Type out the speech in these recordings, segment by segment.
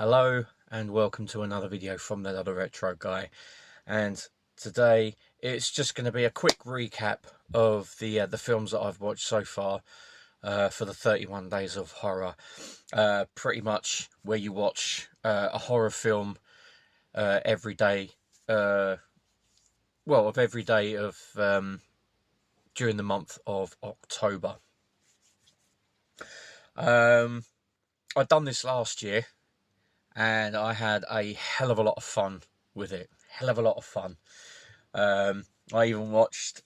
Hello and welcome to another video from that other retro guy, and today it's just going to be a quick recap of the films that I've watched so far for the 31 days of horror. Pretty much where you watch a horror film every day, of every day of during the month of October. I'd done this last year and I had a hell of a lot of fun with it. Hell of a lot of fun. I even watched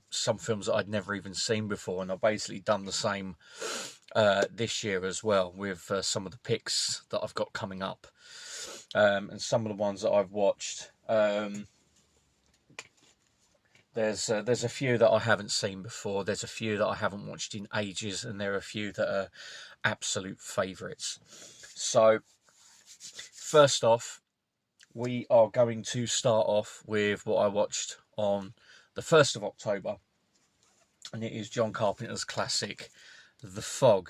some films that I'd never even seen before, and I've basically done the same this year as well with some of the picks that I've got coming up, and some of the ones that I've watched. There's a few that I haven't seen before. There's a few that I haven't watched in ages, and there are a few that are absolute favourites. So, first off, we are going to start off with what I watched on the 1st of October, and it is John Carpenter's classic, The Fog,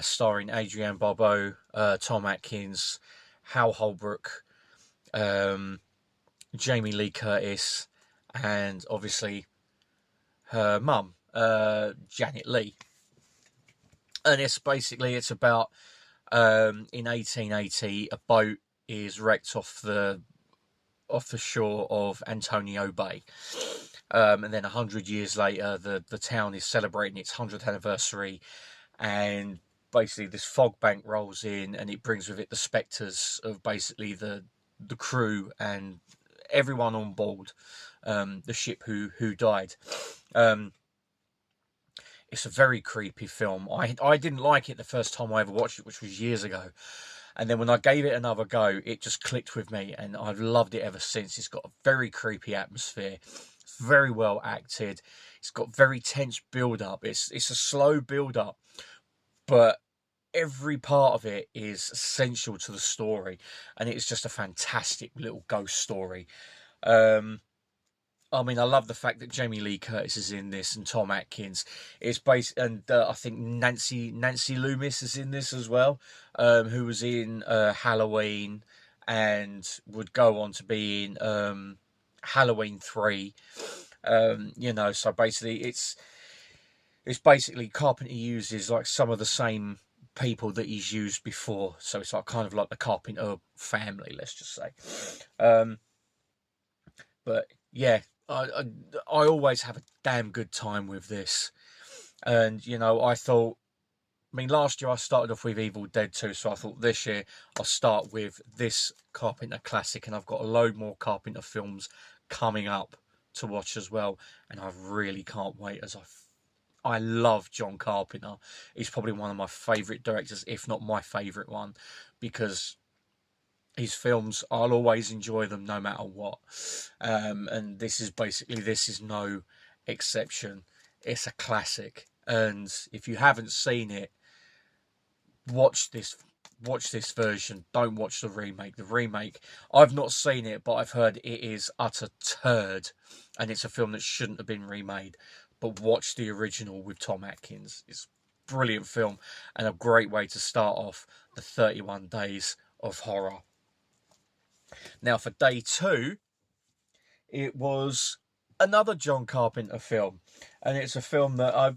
starring Adrienne Barbeau, Tom Atkins, Hal Holbrook, Jamie Lee Curtis, and obviously her mum, Janet Leigh. And it's about in 1880 a boat is wrecked off the shore of Antonio Bay, and then 100 years later the town is celebrating its 100th anniversary, and basically this fog bank rolls in and it brings with it the spectres of basically the crew and everyone on board the ship who died. It's a very creepy film. I didn't like it the first time I ever watched it, which was years ago. And then when I gave it another go, it just clicked with me, and I've loved it ever since. It's got a very creepy atmosphere. It's very well acted. It's got very tense build-up. It's a slow build-up, but every part of it is essential to the story, and it's just a fantastic little ghost story. I mean, I love the fact that Jamie Lee Curtis is in this and Tom Atkins. It's based, and I think Nancy Loomis is in this as well, who was in Halloween and would go on to be in Halloween 3. So basically it's basically Carpenter uses like some of the same people that he's used before. So it's like kind of like the Carpenter family, let's just say. But yeah. I always have a damn good time with this, and last year I started off with Evil Dead 2, so I thought this year I'll start with this Carpenter classic, and I've got a load more Carpenter films coming up to watch as well, and I really can't wait, as I love John Carpenter. He's probably one of my favourite directors, if not my favourite one, because his films, I'll always enjoy them no matter what, and this is no exception. It's a classic, and if you haven't seen it, watch this version. Don't watch the remake. I've not seen it, but I've heard it is utter turd, and it's a film that shouldn't have been remade. But watch the original with Tom Atkins. It's a brilliant film and a great way to start off the 31 days of horror. Now, for day 2, it was another John Carpenter film, and it's a film that I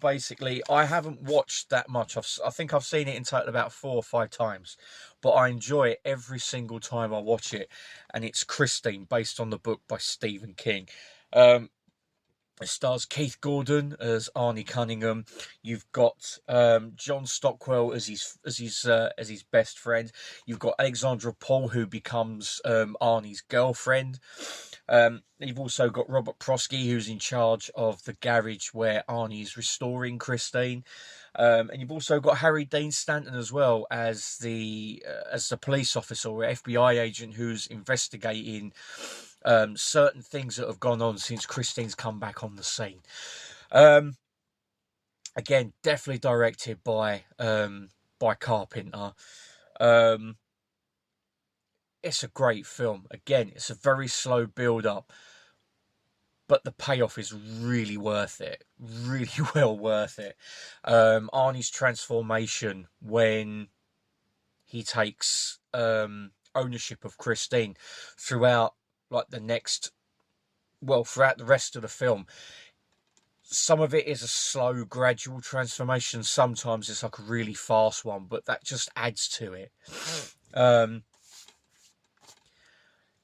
haven't watched that much. I think I've seen it in total about 4 or 5 times, but I enjoy it every single time I watch it, and it's Christine, based on the book by Stephen King. It stars Keith Gordon as Arnie Cunningham. You've got John Stockwell as his best friend. You've got Alexandra Paul, who becomes Arnie's girlfriend. You've also got Robert Prosky, who's in charge of the garage where Arnie's restoring Christine. And you've also got Harry Dean Stanton as well as the police officer or FBI agent who's investigating certain things that have gone on since Christine's come back on the scene. Again, definitely directed by Carpenter. It's a great film. Again, it's a very slow build-up, but the payoff is really worth it. Really well worth it. Arnie's transformation when he takes ownership of Christine throughout, like, throughout the rest of the film. Some of it is a slow, gradual transformation. Sometimes it's like a really fast one, but that just adds to it. And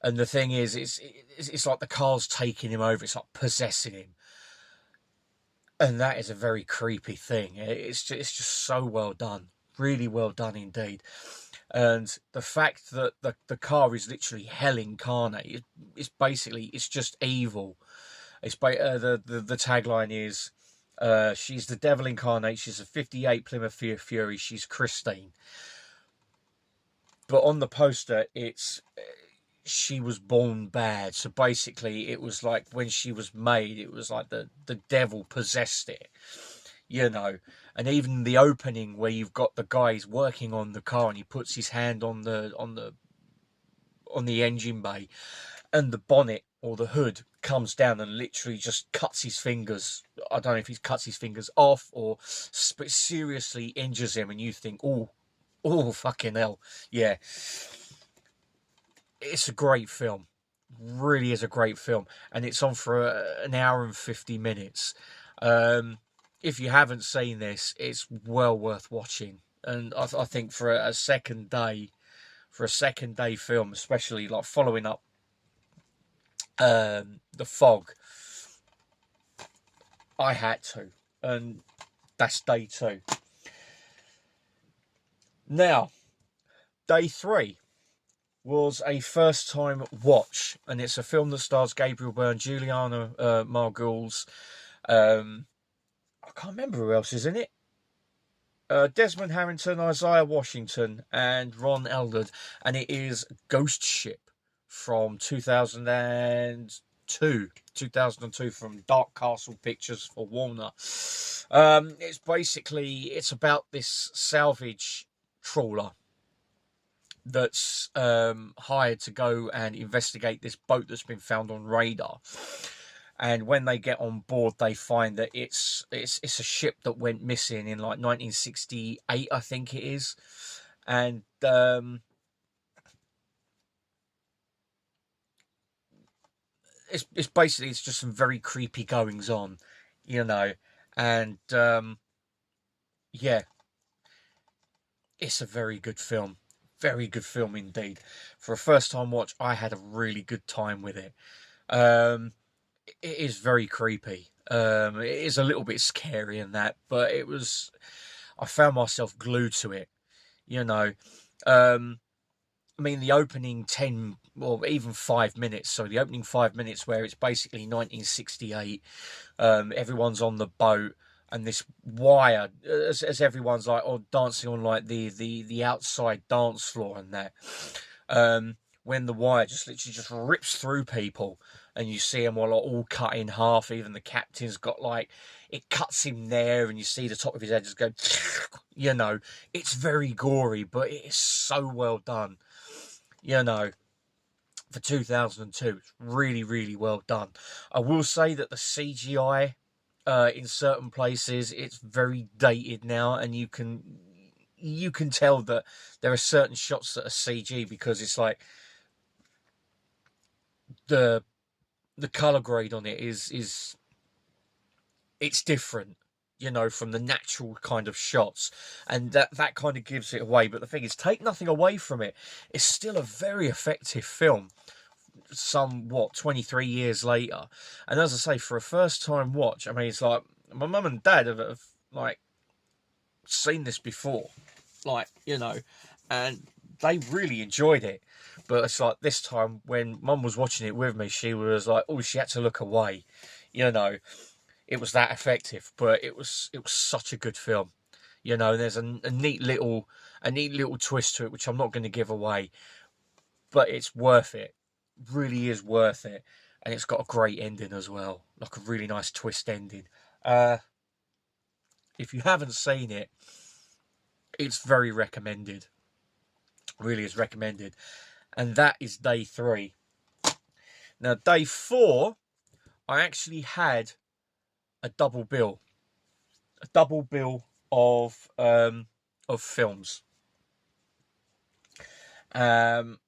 the thing is, it's like the car's taking him over. It's like possessing him. And that is a very creepy thing. It's just so well done. Really well done indeed. And the fact that the car is literally hell incarnate. It's just evil. The tagline is, she's the devil incarnate. She's a 58 Plymouth Fury. She's Christine. But on the poster, it's she was born bad. So basically, it was like when she was made, it was like the devil possessed it. You know, and even the opening where you've got the guys working on the car and he puts his hand on the engine bay, and the bonnet or the hood comes down and literally just cuts his fingers. I don't know if he cuts his fingers off or seriously injures him, and you think, oh, fucking hell. Yeah. It's a great film. Really is a great film. And it's on for an hour and 50 minutes. If you haven't seen this, it's well worth watching. And I think for a second day film, especially like following up The Fog, I had to, and that's day 2. Now, day 3 was a first time watch, and it's a film that stars Gabriel Byrne, Juliana Margulies, I can't remember who else is in it. Desmond Harrington, Isaiah Washington, and Ron Eldard, and it is Ghost Ship from 2002 from Dark Castle Pictures for Warner. It's about this salvage trawler that's hired to go and investigate this boat that's been found on radar. And when they get on board, they find that it's a ship that went missing in like 1968, I think it is. And it's just some very creepy goings on, you know. And yeah, it's a very good film. Very good film indeed. For a first time watch, I had a really good time with it. It is very creepy. It is a little bit scary in that, but I found myself glued to it, you know. I mean, the opening 10 or even 5 minutes, so the opening 5 minutes where it's basically 1968, everyone's on the boat, and this wire, as everyone's like, dancing on like the outside dance floor and that, when the wire just literally just rips through people, and you see them all cut in half. Even the captain's got like, it cuts him there, and you see the top of his head just go, you know. It's very gory, but it is so well done, you know. For 2002, it's really, really well done. I will say that the CGI in certain places, it's very dated now, and you can tell that there are certain shots that are CG, because it's like the color grade on it is it's different, you know, from the natural kind of shots, and that kind of gives it away. But the thing is, take nothing away from it, it's still a very effective film, 23 years later. And as I say, for a first time watch, I mean, it's like my mum and dad have like seen this before, like, you know, and they really enjoyed it. But it's like this time when mum was watching it with me, she was like, she had to look away, you know. It was that effective, but it was such a good film, you know. There's a neat little twist to it, which I'm not going to give away, but it's worth it. Really is worth it, and it's got a great ending as well, like a really nice twist ending. If you haven't seen it, it's very recommended. Really is recommended. And that is day 3. Now, day 4, I actually had a double bill of films, Um,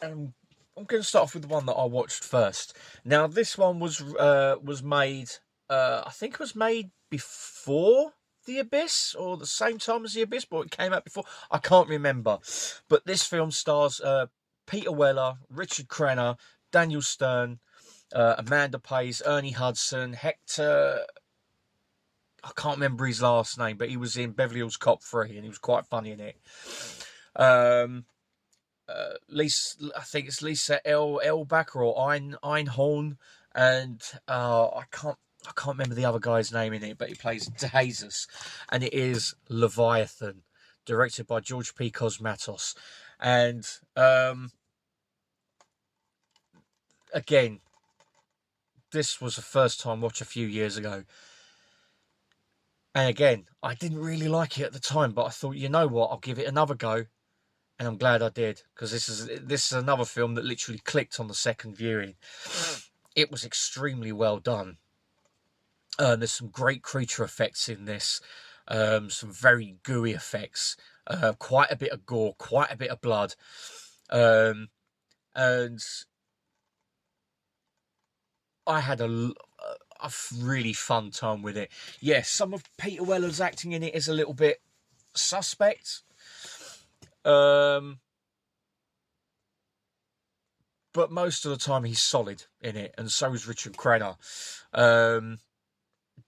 and I'm going to start off with the one that I watched first. Now, this one was made. I think it was made before The Abyss or the same time as The Abyss, but it came out before. I can't remember. But this film stars Peter Weller, Richard Crenna, Daniel Stern, Amanda Pays, Ernie Hudson, Hector. I can't remember his last name, but he was in Beverly Hills Cop 3 and he was quite funny in it. Lisa, I think it's Lisa Elbacker or Einhorn, and I can't remember the other guy's name in it, but he plays Jesus, and it is Leviathan, directed by George P. Cosmatos, and again, this was a first time watch a few years ago. And again, I didn't really like it at the time, but I thought, you know what, I'll give it another go. And I'm glad I did, because this is another film that literally clicked on the second viewing. It was extremely well done. There's some great creature effects in this, some very gooey effects, quite a bit of gore, quite a bit of blood, and I had a really fun time with it. Yes, some of Peter Weller's acting in it is a little bit suspect. But most of the time he's solid in it, and so is Richard Crenna.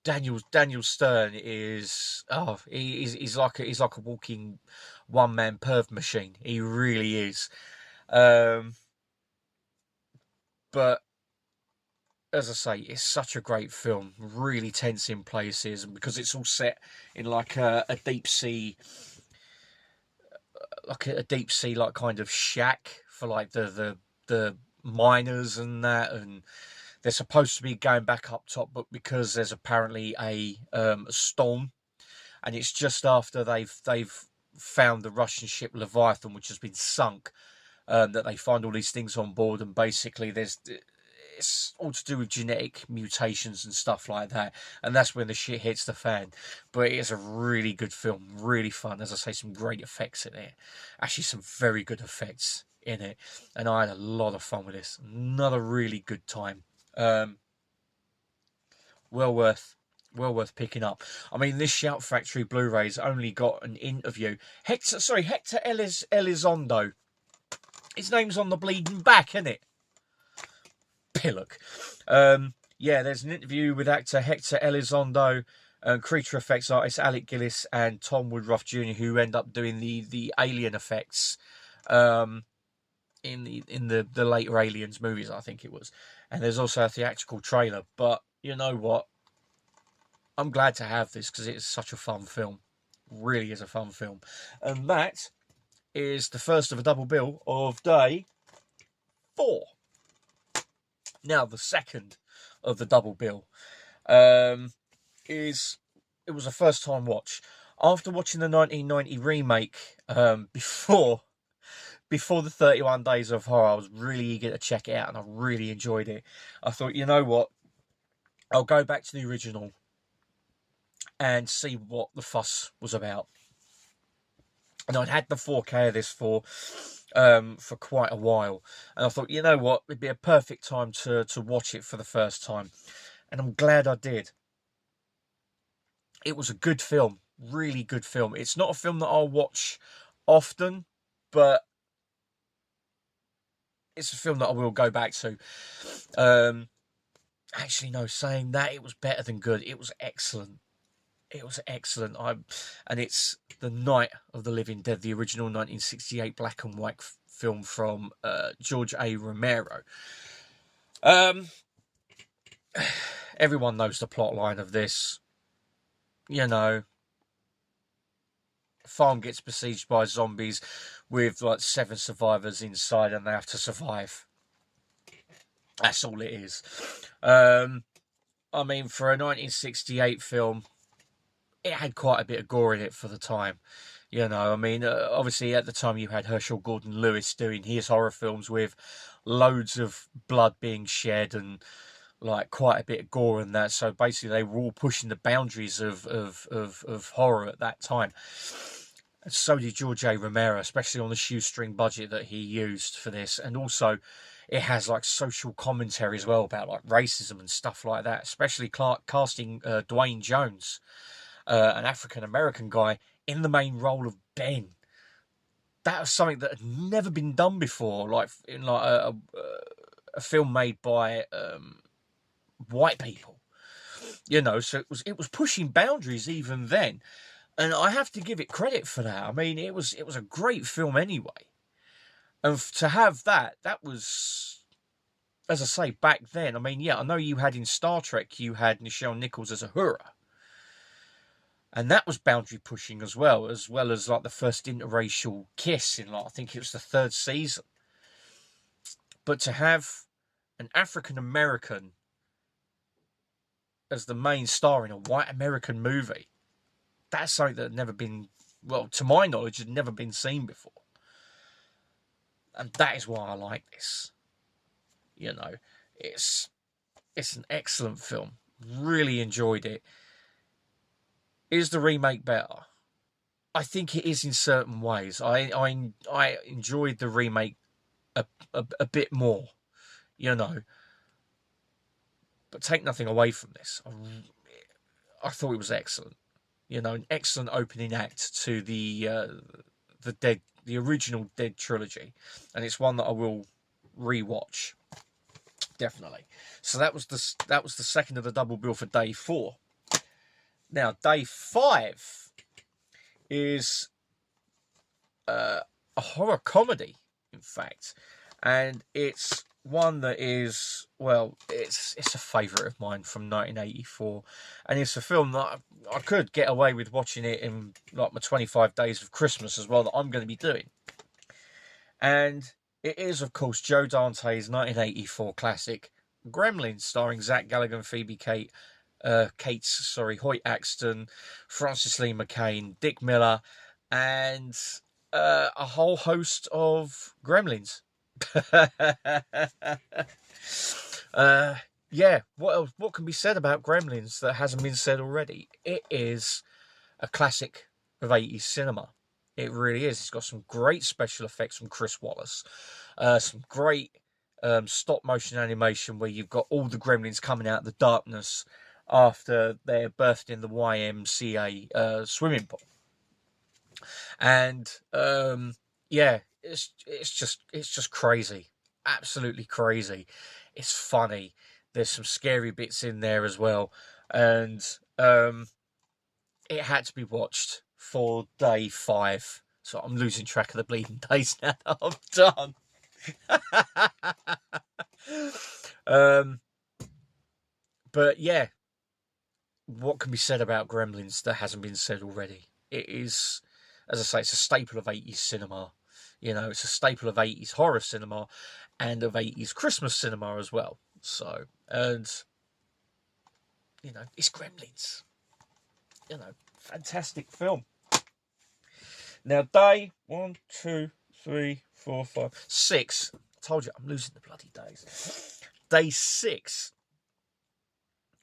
Daniel Stern is he's like a walking one-man perv machine. He really is. But as I say, it's such a great film, really tense in places, and because it's all set in like a deep sea, like kind of shack for like the miners and that, and they're supposed to be going back up top, but because there's apparently a storm, and it's just after they've found the Russian ship Leviathan, which has been sunk, that they find all these things on board, and basically it's all to do with genetic mutations and stuff like that, and that's when the shit hits the fan. But it is a really good film, really fun. As I say, some great effects in it, actually some very good effects in it, and I had a lot of fun with this. Another really good time. Well worth picking up. I mean, this Shout Factory Blu-ray's only got an interview. Hector Elizondo. His name's on the bleeding back, isn't it? Pillock. Yeah, there's an interview with actor Hector Elizondo, creature effects artist Alec Gillis, and Tom Woodruff Jr., who end up doing the alien effects in the later Aliens movies, I think it was. And there's also a theatrical trailer. But you know what? I'm glad to have this because it's such a fun film. Really is a fun film. And that is the first of a double bill of day 4. Now, the second of the double bill it was a first time watch. After watching the 1990 remake before the 31 Days of Horror, I was really eager to check it out, and I really enjoyed it. I thought, you know what? I'll go back to the original and see what the fuss was about. And I'd had the 4K of this for quite a while, and I thought, you know what, it'd be a perfect time to watch it for the first time, and I'm glad I did. It was a good film, really good film. It's not a film that I'll watch often, but it's a film that I will go back to. Actually, no, saying that, it was better than good. It was excellent. It was excellent. And it's The Night of the Living Dead, the original 1968 black and white film from George A. Romero. Everyone knows the plot line of this. You know, farm gets besieged by zombies with like 7 survivors inside, and they have to survive. That's all it is. I mean, for a 1968 film, it had quite a bit of gore in it for the time. You know, I mean, obviously at the time you had Herschel Gordon Lewis doing his horror films with loads of blood being shed and like quite a bit of gore and that. So basically they were all pushing the boundaries of horror at that time. And so did George A. Romero, especially on the shoestring budget that he used for this. And also, it has like social commentary as well about like racism and stuff like that. Especially casting Dwayne Jones, an African American guy, in the main role of Ben. That was something that had never been done before, like in like a film made by white people. You know, so it was pushing boundaries even then. And I have to give it credit for that. I mean, it was a great film anyway. And to have that was, as I say, back then. I mean, yeah, I know you had in Star Trek, you had Nichelle Nichols as Uhura. And that was boundary pushing as well as like the first interracial kiss in, like, I think it was the 3rd season. But to have an African American as the main star in a white American movie, that's something that had never been, well, to my knowledge, had never been seen before. And that is why I like this. You know, it's an excellent film. Really enjoyed it. Is the remake better? I think it is in certain ways. I enjoyed the remake a bit more, you know. But take nothing away from this. I thought it was excellent. You know, an excellent opening act to the original Dead trilogy, and it's one that I will rewatch definitely. So that was the second of the double bill for day 4. Now day 5 is a horror comedy, in fact, and it's one that is, well, it's a favourite of mine from 1984, and it's a film that I could get away with watching it in like my 25 days of Christmas as well, that I'm going to be doing. And it is, of course, Joe Dante's 1984 classic Gremlins, starring Zach Galligan, Phoebe Cates, Hoyt Axton, Francis Lee McCain, Dick Miller, and a whole host of gremlins. Yeah, what else? What can be said about Gremlins that hasn't been said already? It is a classic of 80s cinema. It really is. It's got some great special effects from Chris Wallace, some great stop motion animation where you've got all the gremlins coming out of the darkness after they're birthed in the YMCA swimming pool. And yeah, it's just crazy, absolutely crazy. It's funny. There's some scary bits in there as well, and it had to be watched for day 5. So I'm losing track of the bleeding days now that I'm done. But yeah, what can be said about Gremlins that hasn't been said already? It is, as I say, it's a staple of 80s cinema. You know, it's a staple of 80s horror cinema and of 80s Christmas cinema as well. So, and, you know, it's Gremlins. You know, fantastic film. Now, day 1, 2, 3, 4, 5, 6. I told you, I'm losing the bloody days. Day 6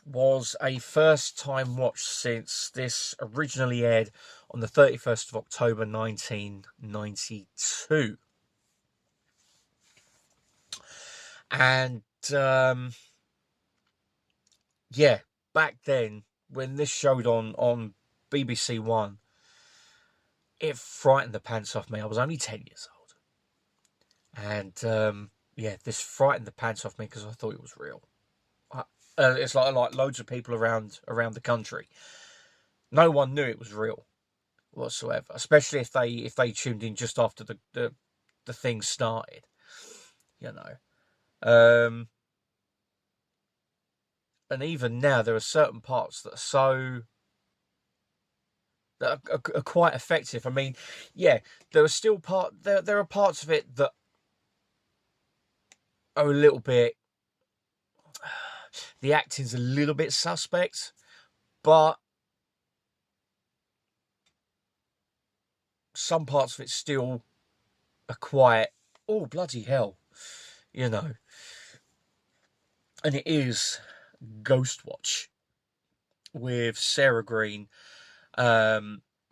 was a first time watch since this originally aired on the 31st of October 1992. And yeah, back then when this showed on BBC One, it frightened the pants off me. I was only 10 years old, and yeah, this frightened the pants off me because I thought it was real. It's like loads of people around the country. No one knew it was real whatsoever, especially if they tuned in just after the thing started. You know, and even now there are certain parts that are are quite effective. I mean, yeah, there are still there are parts of it that are a little bit. The acting's a little bit suspect, but some parts of it still are quite, oh, bloody hell, you know. And it is Ghostwatch with Sarah Green,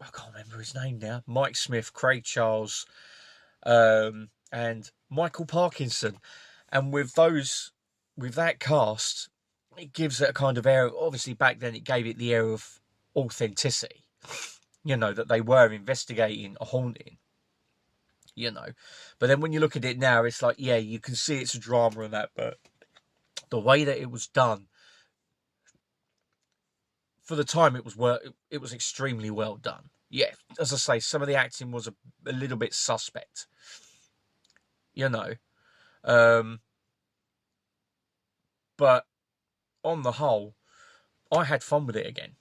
I can't remember his name now. Mike Smith, Craig Charles, and Michael Parkinson. And with that cast, it gives it a kind of air. Obviously, back then it gave it the air of authenticity. That they were investigating a haunting. But then when you look at it now, it's like, yeah, you can see it's a drama and that, but the way that it was done, for the time, it was extremely well done. Yeah, as I say, some of the acting was a little bit suspect. But on the whole, I had fun with it again.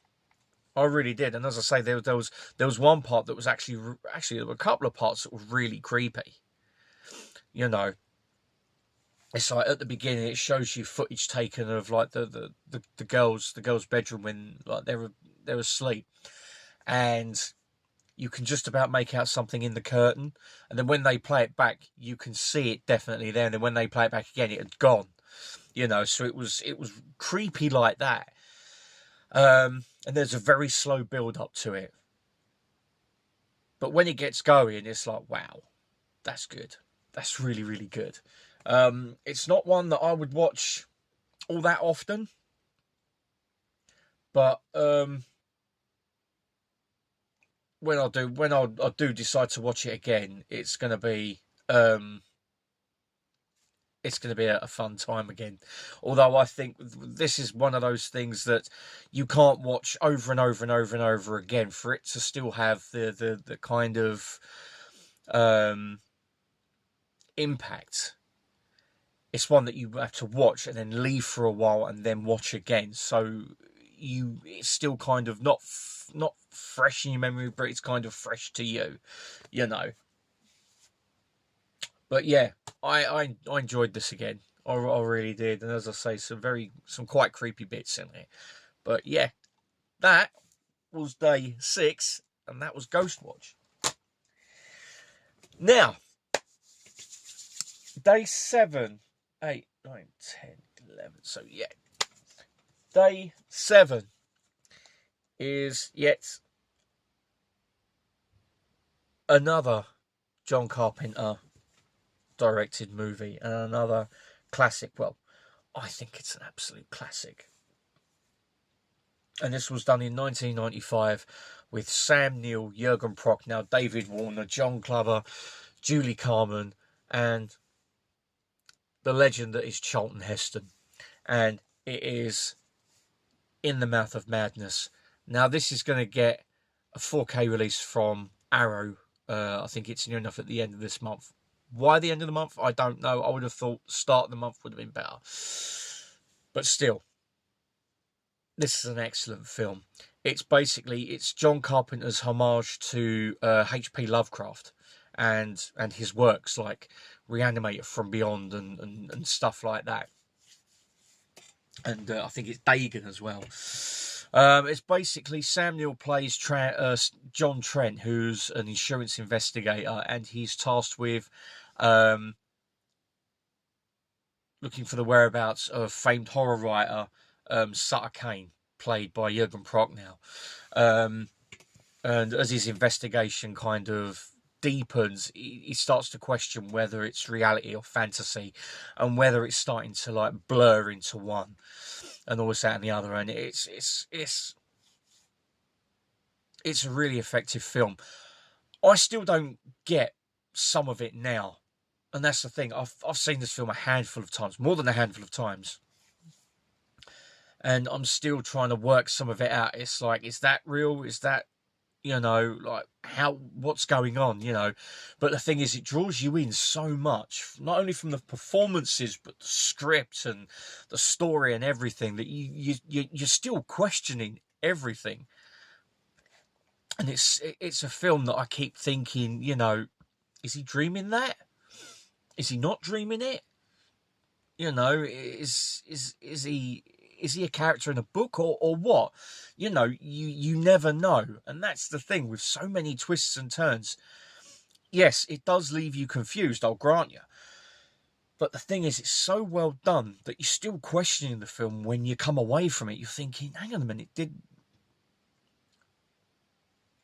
I really did. And as I say, there was one part that was actually there were a couple of parts that were really creepy. It's like at the beginning, it shows you footage taken of like the girls' bedroom when like they're asleep, and you can just about make out something in the curtain, and then when they play it back, you can see it definitely there, and then when they play it back again, it had gone. So it was creepy like that. And there's a very slow build up to it, but when it gets going, it's like, wow, that's good. That's really, really good. It's not one that I would watch all that often, but when I do decide to watch it again, it's going to be a fun time again. Although I think this is one of those things that you can't watch over and over and over and over again for it to still have the kind of impact. It's one that you have to watch and then leave for a while and then watch again. So it's still kind of not fresh in your memory, but it's kind of fresh to you, But yeah, I enjoyed this again. I really did. And as I say, some quite creepy bits in it. But yeah, that was day 6, and that was Ghostwatch. Now, day 7, 8, 9, 10, 11. So yeah, day 7 is yet another John Carpenter directed movie and another classic. Well, I think it's an absolute classic. And this was done in 1995 with Sam Neill, Jurgen Prochnow, David Warner, John Glover, Julie Carmen, and the legend that is Charlton Heston. And it is In the Mouth of Madness. Now, this is going to get a 4K release from Arrow. I think it's near enough at the end of this month. Why the end of the month? I don't know. I would have thought start of the month would have been better. But still, this is an excellent film. It's John Carpenter's homage to H.P. Lovecraft and his works like Reanimator from Beyond and stuff like that. And I think it's Dagon as well. It's basically Sam Neill plays John Trent, who's an insurance investigator, and he's tasked with looking for the whereabouts of famed horror writer Sutter Kane, played by Jurgen Prochnow. And as his investigation kind of deepens, he starts to question whether it's reality or fantasy, and whether it's starting to like blur into one, and all this, that, and the other. And it's a really effective film. I still don't get some of it now, and that's the thing. I've seen this film a handful of times, more than a handful of times, and I'm still trying to work some of it out. It's like, is that real? Is that, like what's going on, But the thing is, it draws you in so much, not only from the performances, but the script and the story and everything, that you're still questioning everything. And it's a film that I keep thinking, is he dreaming that? Is he not dreaming it? Is he a character in a book or what? You never know. And that's the thing with so many twists and turns. Yes, it does leave you confused, I'll grant you. But the thing is, it's so well done that you're still questioning the film when you come away from it. You're thinking, hang on a minute, did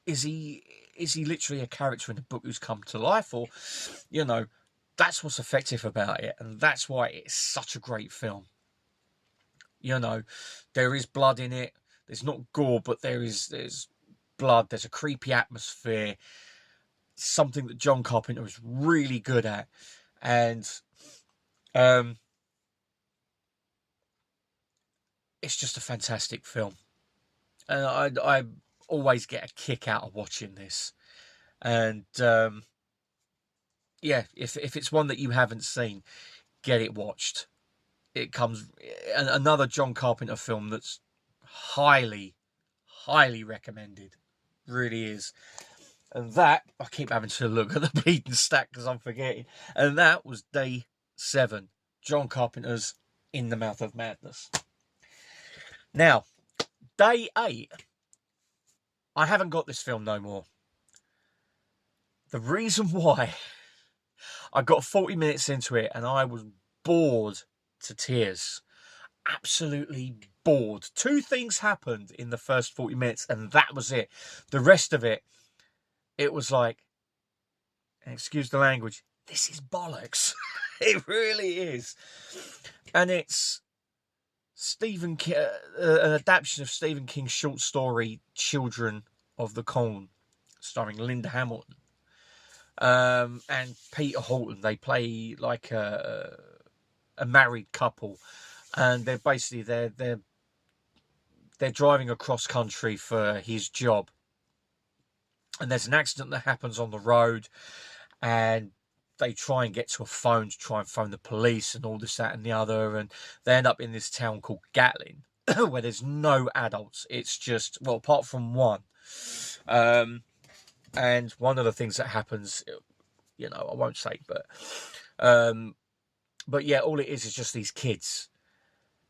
is he literally a character in a book who's come to life, or you know, that's what's effective about it, and that's why it's such a great film. You know, there is blood in it. There's not gore, but there's blood. There's a creepy atmosphere. Something that John Carpenter is really good at, and it's just a fantastic film. And I always get a kick out of watching this. And yeah, if it's one that you haven't seen, get it watched. It comes another John Carpenter film that's highly recommended. Really is. And that, I keep having to look at the bleeding stack because I'm forgetting. And that was day 7, John Carpenter's In the Mouth of Madness. Now, day 8, I haven't got this film no more. The reason why, I got 40 minutes into it and I was bored to tears. Absolutely bored. 2 things happened in the first 40 minutes and that was it. The rest of it, it was like, excuse the language, this is bollocks. It really is. And it's an adaptation of Stephen King's short story Children of the Corn, starring Linda Hamilton and Peter Horton. They play like a married couple, and they're basically they're driving across country for his job, and there's an accident that happens on the road, and they try and get to a phone to try and phone the police and all this, that and the other, and they end up in this town called Gatlin where there's no adults. It's just, well, apart from one, and one of the things that happens, you know, I won't say, but yeah, all it is just these kids,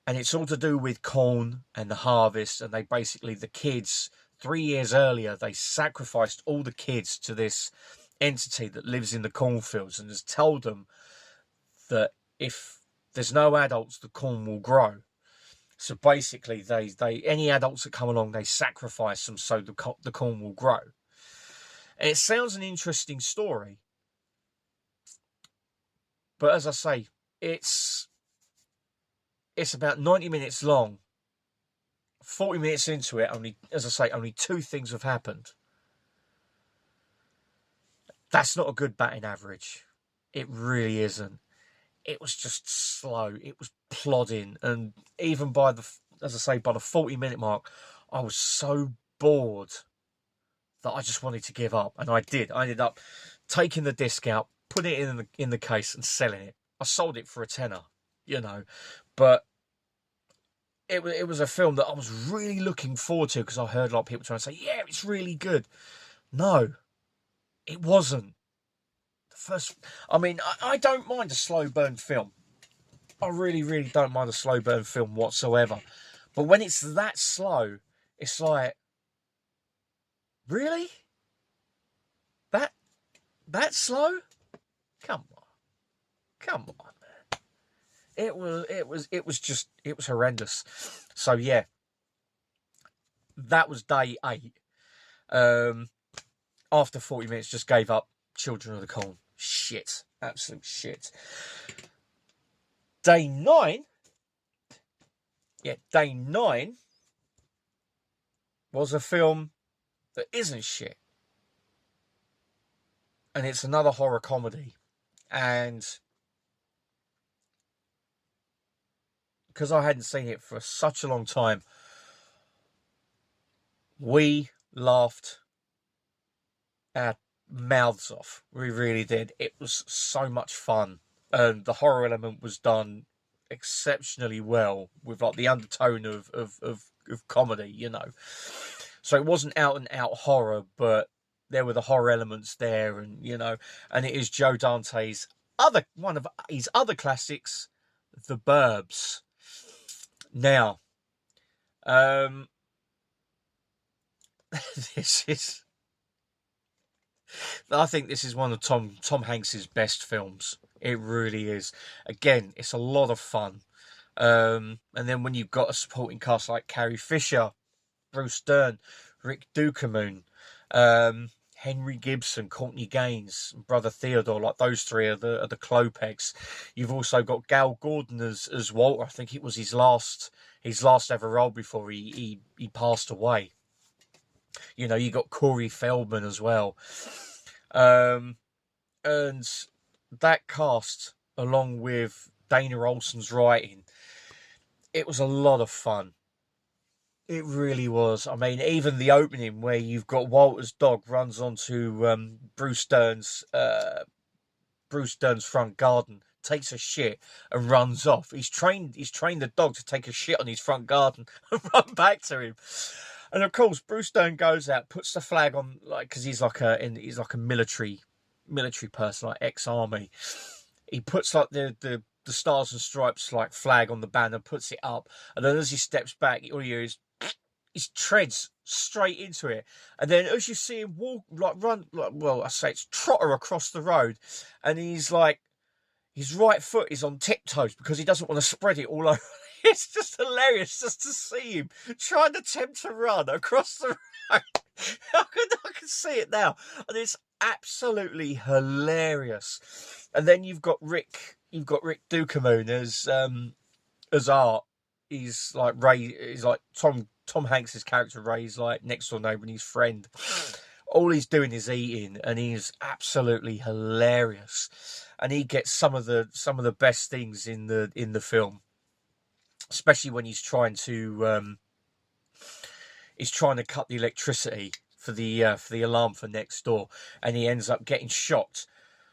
and it's all to do with corn and the harvest. And they basically, the kids, 3 years earlier, they sacrificed all the kids to this entity that lives in the cornfields and has told them that if there's no adults, the corn will grow. So basically, they any adults that come along, they sacrifice them so the corn will grow. And it sounds an interesting story, but as I say, it's about 90 minutes long. 40 minutes into it, only 2 things have happened. That's not a good batting average. It really isn't. It was just slow. It was plodding. And even by the 40-minute mark, I was so bored that I just wanted to give up. And I did. I ended up taking the disc out, putting it in the case and selling it. I sold it for a tenner, you know. But it was a film that I was really looking forward to, because I heard a lot of people trying to say, yeah, it's really good. No, it wasn't. I don't mind a slow burn film. I really don't mind a slow burn film whatsoever. But when it's that slow, it's like, really? That slow? Come on, man. It was horrendous. So yeah, that was day 8. After 40 minutes, just gave up. Children of the Corn. Shit. Absolute shit. Day 9. Yeah, day 9 was a film that isn't shit. And it's another horror comedy. And because I hadn't seen it for such a long time, we laughed our mouths off. We really did. It was so much fun. And the horror element was done exceptionally well, with like the undertone of comedy, you know. So it wasn't out and out horror, but there were the horror elements there, and you know, and it is Joe Dante's one of his other classics, The Burbs. Now, I think this is one of Tom Hanks's best films. It really is. Again, it's a lot of fun. And then when you've got a supporting cast like Carrie Fisher, Bruce Dern, Rick Dukemoon, Henry Gibson, Courtney Gaines, Brother Theodore, like those three are the Klopex. You've also got Gal Gordon as Walter. I think it was his last ever role before he passed away. You know, you got Corey Feldman as well. And that cast, along with Dana Olsen's writing, it was a lot of fun. It really was. I mean, even the opening where you've got Walter's dog runs onto Bruce Dern's front garden, takes a shit and runs off. He's trained the dog to take a shit on his front garden and run back to him. And of course, Bruce Dern goes out, puts the flag on, like, because he's like a military person, like ex-army. He puts like the Stars and Stripes like flag on the banner, puts it up, and then as he steps back, all you hear is he treads straight into it, and then as you see him walk, like run, like, well, I say it's trotter across the road, and he's like, his right foot is on tiptoes because he doesn't want to spread it all over. It's just hilarious just to see him trying to attempt to run across the road. I can see it now, and it's absolutely hilarious. And then you've got Rick Dukemoon as Art. He's like Ray. He's like Tom Hanks's character Ray's like next door neighbor and his friend. All he's doing is eating, and he's absolutely hilarious. And he gets some of the best things in the film, especially when he's trying to cut the electricity for the alarm for next door, and he ends up getting shocked,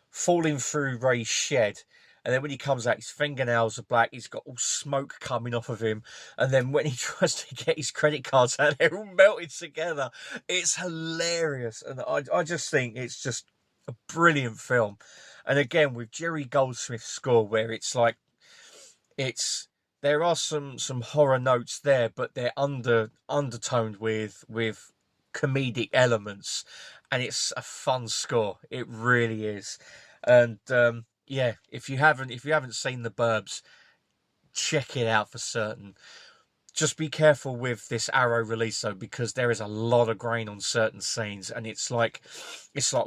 falling through Ray's shed. And then when he comes out, his fingernails are black. He's got all smoke coming off of him. And then when he tries to get his credit cards out, they're all melted together. It's hilarious. And I just think it's just a brilliant film. And again, with Jerry Goldsmith's score, where it's like, there are some horror notes there, but they're undertoned with comedic elements. And it's a fun score. It really is. And, yeah, if you haven't seen The Burbs, check it out for certain. Just be careful with this Arrow release though, because there is a lot of grain on certain scenes, and it's like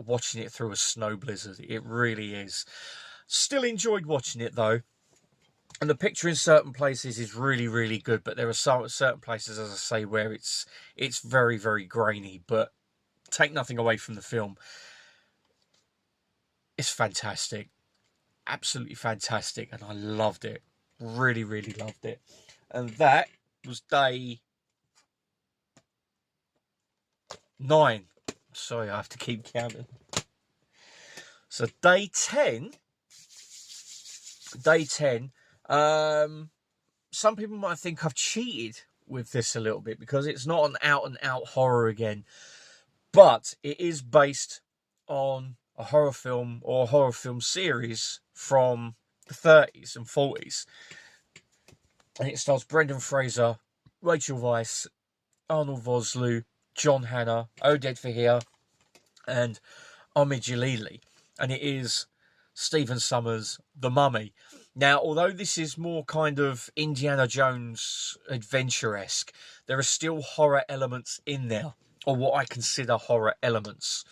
watching it through a snow blizzard. It really is. Still enjoyed watching it though, and the picture in certain places is really, really good. But there are certain places, as I say, where it's very, very grainy. But take nothing away from the film. It's fantastic. Absolutely fantastic, and I loved it. Really, really loved it. And that was day 9. Sorry, I have to keep counting. So day 10. Some people might think I've cheated with this a little bit because it's not an out and out horror again, but it is based on a horror film or a horror film series from the 30s and 40s. And it stars Brendan Fraser, Rachel Weisz, Arnold Vosloo, John Hannah, Oded Fahir, and Omid Jalili. And it is Stephen Sommers' The Mummy. Now, although this is more kind of Indiana Jones adventure-esque, there are still horror elements in there, or what I consider horror elements.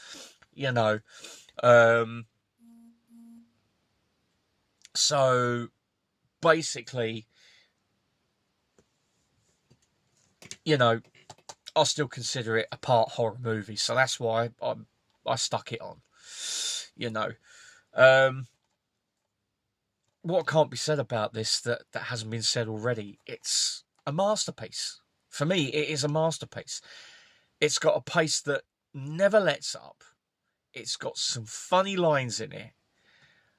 You know, so basically, you know, I still consider it a part horror movie, so that's why I stuck it on. You know, what can't be said about this that hasn't been said already? It's a masterpiece. For me, it is a masterpiece. It's got a pace that never lets up. It's got some funny lines in it.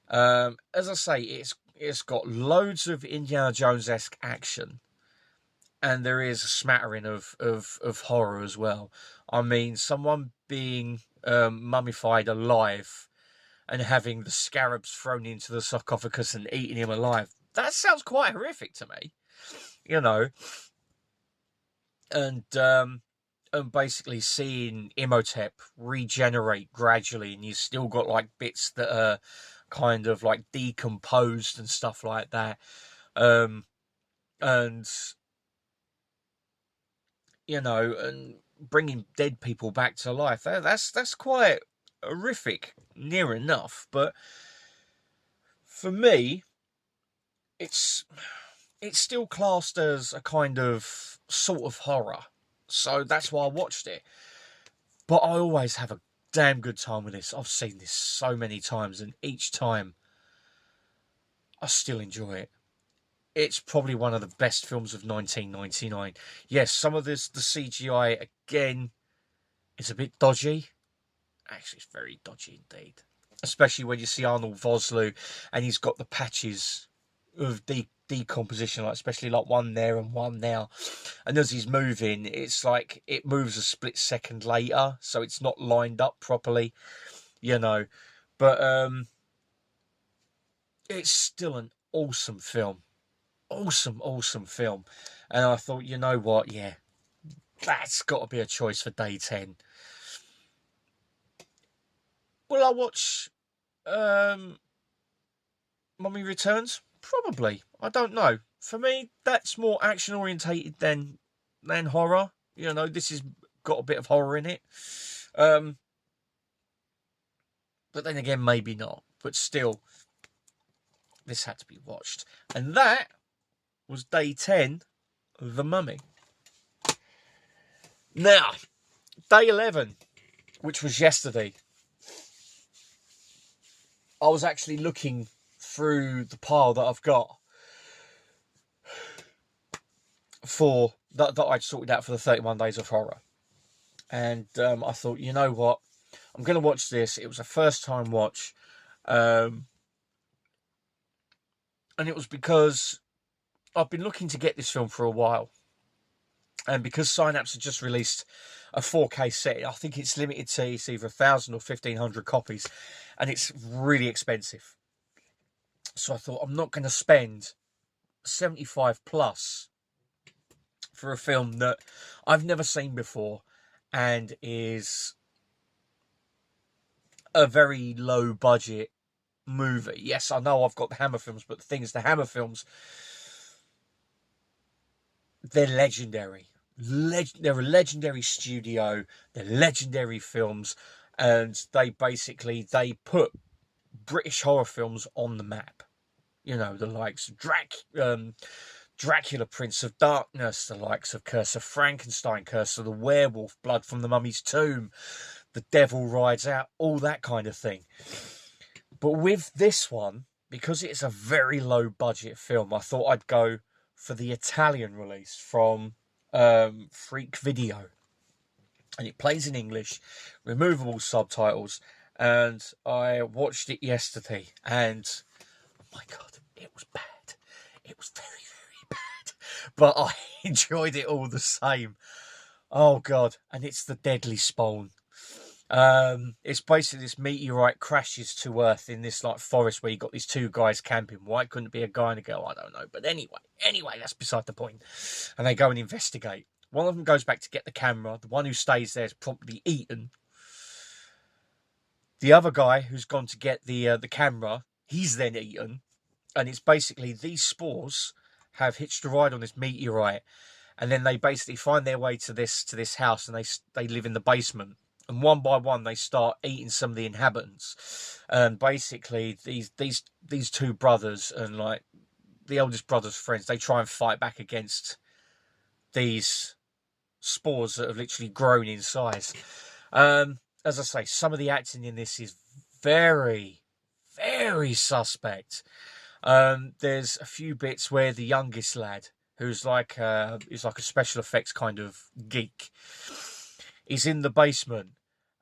As I say, it's got loads of Indiana Jones-esque action, and there is a smattering of horror as well. I mean, someone being mummified alive and having the scarabs thrown into the sarcophagus and eating him alive. That sounds quite horrific to me, you know. And basically seeing Imhotep regenerate gradually, and you've still got like bits that are kind of like decomposed and stuff like that. And you know, and bringing dead people back to life. That's quite horrific, near enough. But for me, it's still classed as a kind of sort of horror. So that's why I watched it. But I always have a damn good time with this. I've seen this so many times, and each time I still enjoy it. It's probably one of the best films of 1999. Yes, some of the CGI, again, is a bit dodgy. Actually, it's very dodgy indeed. Especially when you see Arnold Vosloo and he's got the patches of decomposition, like especially like one there and one now. And as he's moving, it's like it moves a split second later, so it's not lined up properly, you know. But it's still an awesome film. Awesome film. And I thought, you know what, yeah, that's got to be a choice for day 10. Will I watch Mummy Returns? Probably. I don't know. For me, that's more action orientated than horror. You know, this has got a bit of horror in it. But then again, maybe not. But still, this had to be watched. And that was day 10 of The Mummy. Now, day 11, which was yesterday, I was actually looking through the pile that I've got for that I'd sorted out for the 31 Days of Horror. And I thought, you know what? I'm going to watch this. It was a first time watch. And it was because I've been looking to get this film for a while. And because Synapse had just released a 4K set, I think it's limited to it's either 1,000 or 1,500 copies. And it's really expensive. So I thought, I'm not going to spend 75 plus for a film that I've never seen before and is a very low budget movie. Yes, I know I've got the Hammer films, but the thing is, the Hammer films, they're legendary. They're a legendary studio. They're legendary films, and they put British horror films on the map. You know, the likes of Dracula, Prince of Darkness, the likes of Curse of Frankenstein, Curse of the Werewolf, Blood from the Mummy's Tomb, The Devil Rides Out, all that kind of thing. But with this one, because it's a very low budget film, I thought I'd go for the Italian release from Freak Video. And it plays in English, removable subtitles, and I watched it yesterday, and oh my God, it was bad. It was very, very bad. But I enjoyed it all the same. Oh God, and it's The Deadly Spawn. It's basically this meteorite crashes to Earth in this like forest where you got these two guys camping. Why couldn't it be a guy and a girl? I don't know. But anyway, that's beside the point. And they go and investigate. One of them goes back to get the camera. The one who stays there is promptly eaten. The other guy who's gone to get the camera, he's then eaten. And it's basically these spores have hitched a ride on this meteorite, and then they basically find their way to this house, and they live in the basement. And one by one, they start eating some of the inhabitants. And basically, these two brothers and like the eldest brother's friends, they try and fight back against these spores that have literally grown in size. As I say, some of the acting in this is very, very suspect. There's a few bits where the youngest lad, who's like a special effects kind of geek, he's in the basement,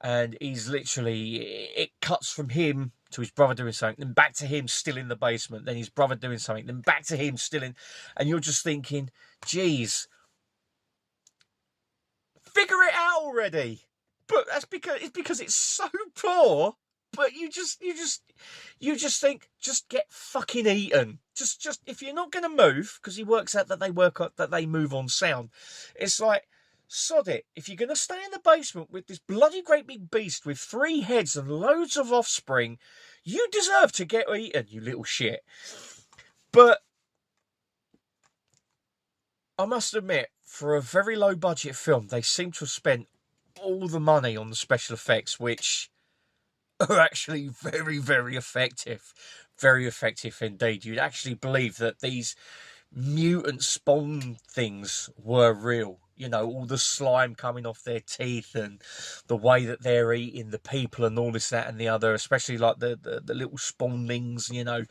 and he's literally, it cuts from him to his brother doing something, then back to him still in the basement, then his brother doing something, then back to him still in, and you're just thinking, geez, figure it out already. But that's because it's so poor. But you just think, just get fucking eaten. Just if you're not going to move, because he works out that they move on sound. It's like, sod it. If you're going to stay in the basement with this bloody great big beast with 3 heads and loads of offspring, you deserve to get eaten, you little shit. But I must admit, for a very low budget film, they seem to have spent all the money on the special effects, which are actually very, very effective. Very effective indeed. You'd actually believe that these mutant spawn things were real. You know, all the slime coming off their teeth and the way that they're eating the people and all this, that and the other, especially like the little spawnlings, you know,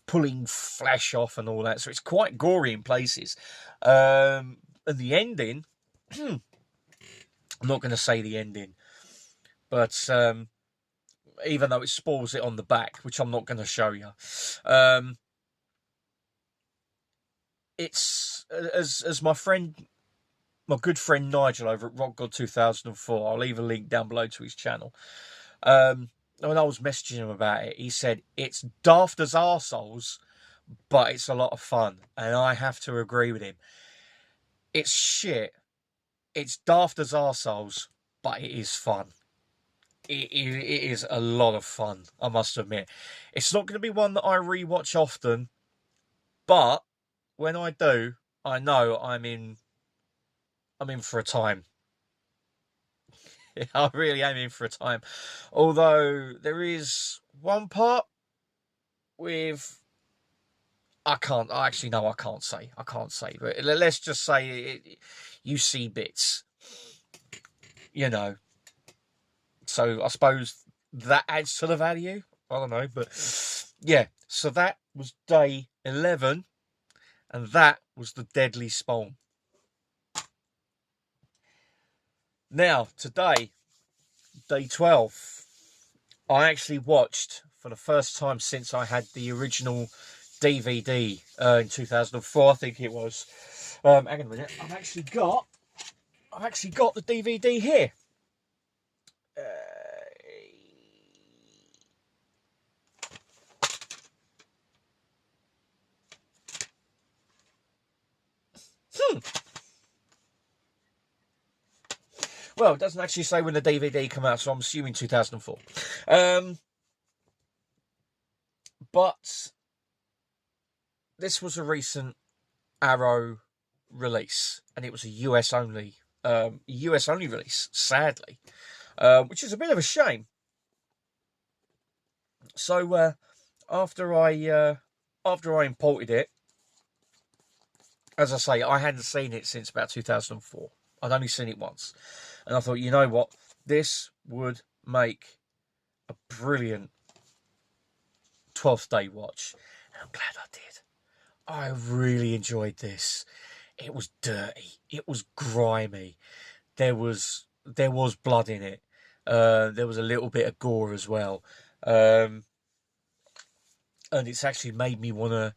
pulling flesh off and all that. So it's quite gory in places. And the ending, I'm not going to say the ending, but even though it spoils it on the back, which I'm not going to show you, it's as my good friend Nigel over at Rock God 2004. I'll leave a link down below to his channel. When I was messaging him about it, he said it's daft as arseholes, but it's a lot of fun, and I have to agree with him. It's shit. It's daft as arseholes, but it is fun. It is a lot of fun, I must admit. It's not going to be one that I rewatch often, but when I do, I know I'm in for a time. I really am in for a time. Although there is one part with I can't say. But let's just say you see bits, you know. So I suppose that adds to the value. I don't know, but yeah. So that was day 11, and that was the Deadly Spawn. Now today, day 12, I actually watched for the first time since I had the original DVD in 2004, I think it was. Hang on a minute. I've actually got the DVD here. Well, it doesn't actually say when the DVD came out, so I'm assuming 2004. But this was a recent Arrow release, and it was a US only release, sadly, which is a bit of a shame. So after I imported it, as I say, I hadn't seen it since about 2004. I'd only seen it once, and I thought, you know what, this would make a brilliant 12th day watch, and I'm glad I did. I really enjoyed this. It was dirty. It was grimy. There was blood in it. There was a little bit of gore as well. And it's actually made me want to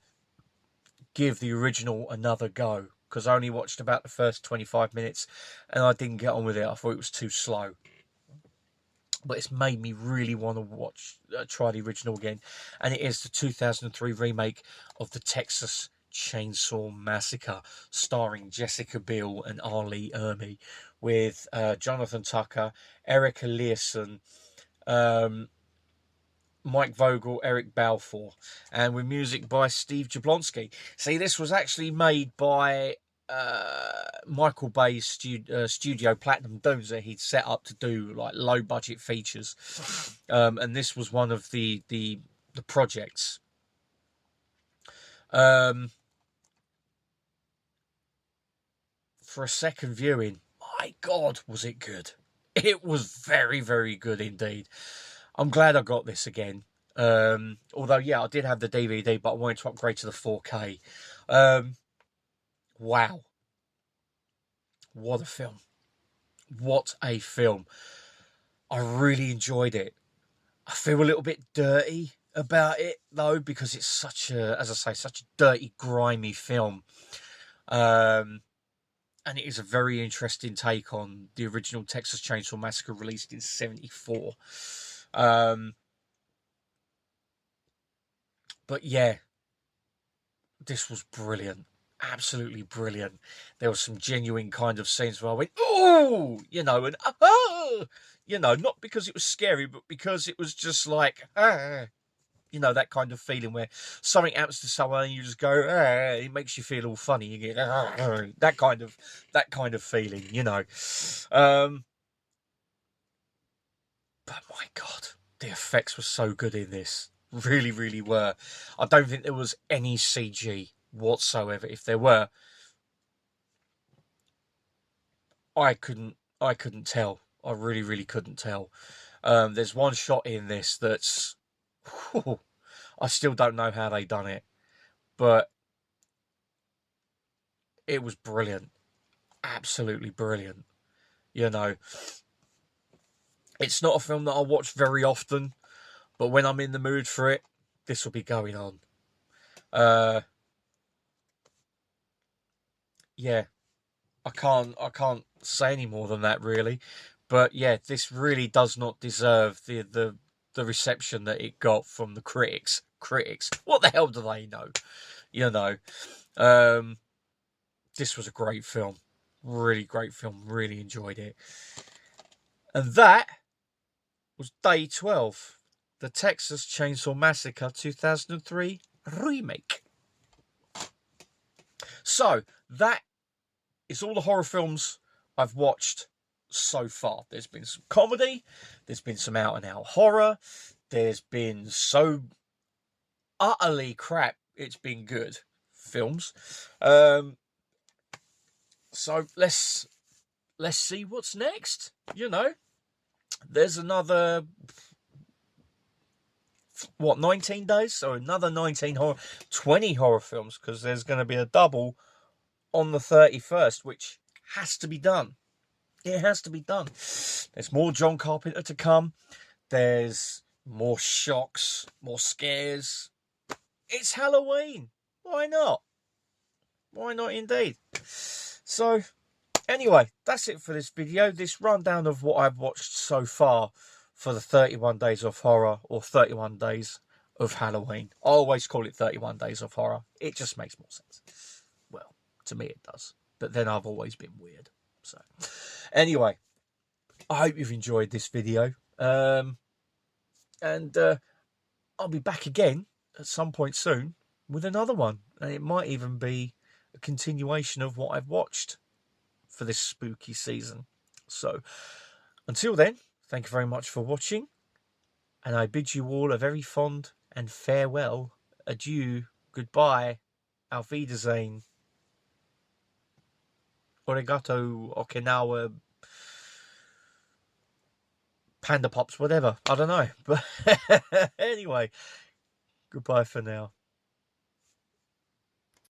give the original another go, because I only watched about the first 25 minutes and I didn't get on with it. I thought it was too slow. But it's made me really want to try the original again. And it is the 2003 remake of the Texas Chainsaw Massacre, starring Jessica Biel and R. Lee Ermey, with Jonathan Tucker, Eric Eliasson, Mike Vogel, Eric Balfour, and with music by Steve Jablonsky. See, this was actually made by Michael Bay's studio, Platinum Dunes, that he'd set up to do like low budget features, and this was one of the projects. For a second viewing, my God, was it good! It was very, very good indeed. I'm glad I got this again. Although, yeah, I did have the DVD, but I wanted to upgrade to the 4K. Wow. What a film. What a film. I really enjoyed it. I feel a little bit dirty about it, though, because it's such a, as I say, such a dirty, grimy film. And it is a very interesting take on the original Texas Chainsaw Massacre, released in 1974. But yeah, this was brilliant. Absolutely brilliant. There were some genuine kind of scenes where I went, oh, you know, and you know, not because it was scary, but because it was just like, You know, that kind of feeling where something happens to someone and you just go, it makes you feel all funny. You get that kind of feeling, you know. But my God, the effects were so good in this. Really, really were. I don't think there was any CG whatsoever. If there were, I couldn't tell. I really, really couldn't tell. There's one shot in this that's, whew, I still don't know how they done it, but it was brilliant. Absolutely brilliant. You know, it's not a film that I watch very often, but when I'm in the mood for it, this will be going on. Yeah, I can't say any more than that, really. But yeah, this really does not deserve the reception that it got from the critics. Critics, what the hell do they know? You know, this was a great film. Really great film. Really enjoyed it. And that was day 12. The Texas Chainsaw Massacre 2003 remake. So, that is all the horror films I've watched so far. There's been some comedy. There's been some out-and-out horror. There's been so utterly crap, it's been good films. So let's see what's next. You know, there's another 19 days, so another 20 horror films, because there's going to be a double on the 31st, which has to be done. It has to be done. There's more John Carpenter to come. There's more shocks, more scares. It's Halloween. Why not? Why not indeed? So, anyway, that's it for this video. This rundown of what I've watched so far for the 31 Days of Horror, or 31 Days of Halloween. I always call it 31 Days of Horror. It just makes more sense. Well, to me it does. But then I've always been weird. So, anyway, I hope you've enjoyed this video. And I'll be back again at some point soon with another one. And it might even be a continuation of what I've watched for this spooky season. So, until then, thank you very much for watching. And I bid you all a very fond and farewell. Adieu. Goodbye. Auf Wiedersehen. Arigato, Okinawa, Panda Pops, whatever. I don't know. But anyway, goodbye for now.